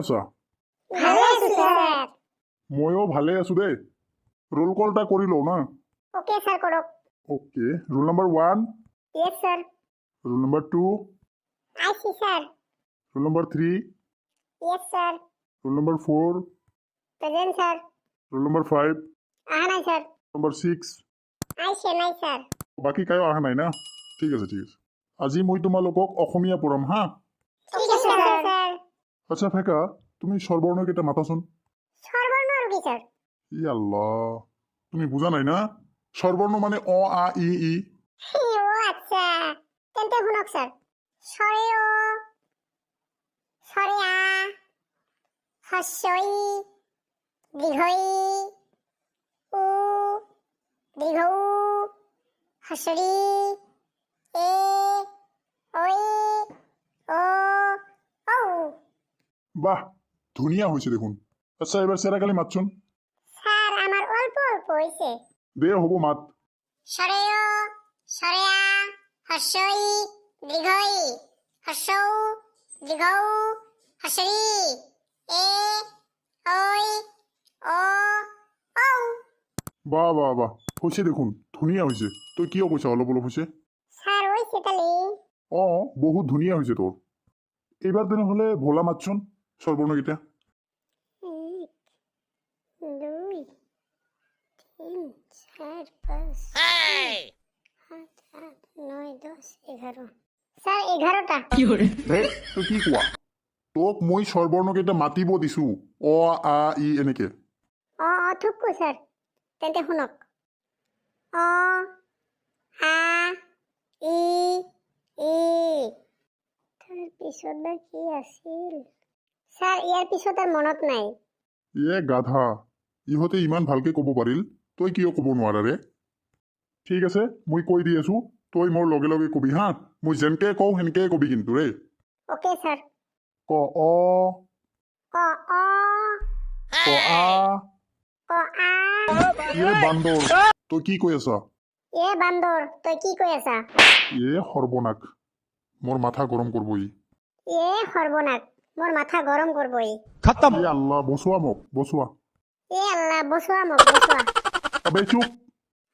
আছা? ভালে আছো স্যাৰ। ময়ো ভালে আছো দেই। ৰোল কলটা কৰি লওঁ না। ওকে স্যাৰ কৰক। Okay, roll number 1, yes sir. Roll number 2, আইসি sir. Roll number 3, yes sir. Roll number 4, present sir. Roll number 5, আহা নাই স্যাৰ। নাম্বাৰ 6। আইসে নাই স্যার। বাকী কায়ো অহা নাই না? ঠিক আছে ঠিক আছে। আজি মই তোমালোকক অসমীয়া পঢ়াম হা। ঠিক আছে স্যার। আচ্ছা ফেকা, তুমি স্বৰবৰ্ণকেইটা মাতাচোন। সৰ্বৰ্ণ আৰ কি স্যাৰ? ই আল্লাহ, তুমি বুজা নাই না? স্বৰবৰ্ণ মানে অ আ ই ই। ও আচ্ছা। তেন্তে শুনক স্যার। সরে ও, সরে আ, হস্যই, দীর্ঘই, উ, দীর্ঘ উ, হস্যরি, এ, ওই, ও, ঔ। বাহ, ধুনীয়া হৈছে দেখোন। আচ্ছা এবাৰ চেৰাকালি মাতচোন। স্যার আমার অল্প অল্প হইছে। দে হ'ব মাত। সরেয়, সরেয়া, হর্ষই, দীর্ঘই, হর্ষৌ, দীর্ঘৌ, হর্ষরি, এ, ওই, ও, ঔ। বাহ বাহ বাহ, হৈছে দেখোন, ধুনীয়া হৈছে। তই কিয় কৈছা অলপ অলপ হৈছে? স্যার ওই সেতালি। অঁ, বহুত ধুনীয়া হৈছে তোৰ। এইবাৰ তেনেহ'লে ভোলা মাতচোন স্বৰবৰ্ণকেইটা। 1, 2, 3, 4, 5, 7, 8, 9, 10, 11। স্যার 11টা। হে তই কি কোৱা? তোক মই স্বৰবৰ্ণকেইটা মাতিব দিছো, অ আ ই এনেকে। থুকু স্যাৰ। তেন্তে শুনক। অ, আ, ই, ই। তাৰ পিছত বা কি আছিল? স্যাৰ ইয়াৰ পিছত আৰ মনত নাই। এ গাধা, ইহঁতে ইমান ভালকে ক'ব পাৰিল, তই কিয় ক'ব নোৱাৰা ৰে? ঠিক আছে, মই কৈ দি আছো, তই মোৰ লগে লগে কবি হা। মই যেনকে কওঁ সেনকে কবি কিন্তু ৰে। Okay sir. ক অ, ক অ, ক আ, ক আ। এ বান্দৰ, তই কি কৈ আছা? এ বান্দৰ তই কি কৈ আছা? এ সৰ্বনাশ, মোৰ মাথা গৰম কৰব ই। এ সৰ্বনাশ, মোৰ মাথা গৰম কৰবই। এ আল্লাহ, বচোৱা মোক, বচোৱা। এ আল্লাহ বসোয়া মোক বসোয়া। আবে চুপ।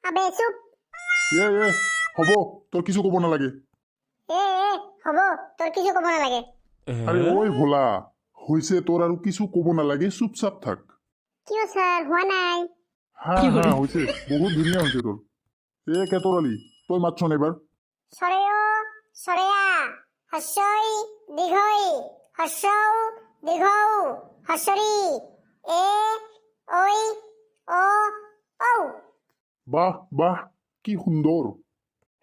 আবে চুপ। এ হ'ব, তোৰ কিছু ক'ব নালাগে। এ হব, তোৰ কিছু কব নালাগে। আৰে ঐ ভোলা, হৈছে তোৰ আৰু কিছু ক'ব নালাগে, চুপচাপ থাক। কিয় স্যাৰ হোৱা নাই? হা হা হৈছে, বহুত ধুনীয়া হৈছে তোৰ। এ কেতৰালি, তই মাতচোন এবাৰ। সৰেয়, সৰেয়া, হস্যই, দীৰ্ঘই, হস্যৌ, দীৰ্ঘৌ, হস্যৰি, এ, ওই, ও, ঔ। বাহ বাহ, কি সুন্দৰ।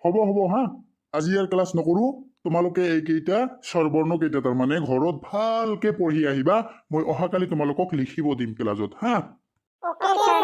হ'ব হ'ব হা, আজি ইয়াৰ ক্লাছ নকৰোঁ। তোমালোকে এইকেইটা স্বৰবৰ্ণকেইটা তাৰমানে ঘৰত ভালকে পঢ়ি আহিবা। মই অহাকালি তোমালোকক লিখিব দিম ক্লাছত হা। Okay sir.